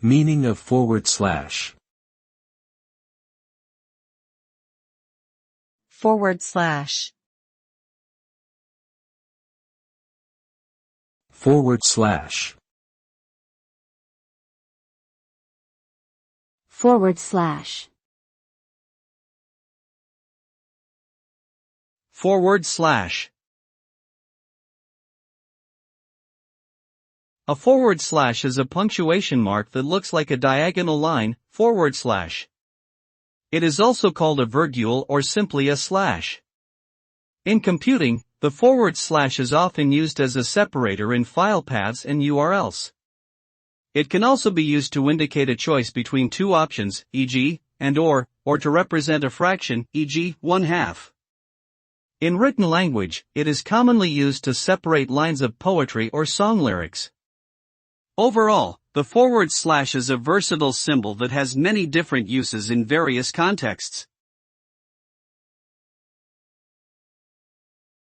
Meaning of forward slash. Forward slash. Forward slash. Forward slash. Forward slash. A forward slash is a punctuation mark that looks like a diagonal line, forward slash. It is also called a virgule or simply a slash. In computing, the forward slash is often used as a separator in file paths and URLs. It can also be used to indicate a choice between two options, e.g., and or to represent a fraction, e.g., 1/2. In written language, it is commonly used to separate lines of poetry or song lyrics. Overall, the forward slash is a versatile symbol that has many different uses in various contexts.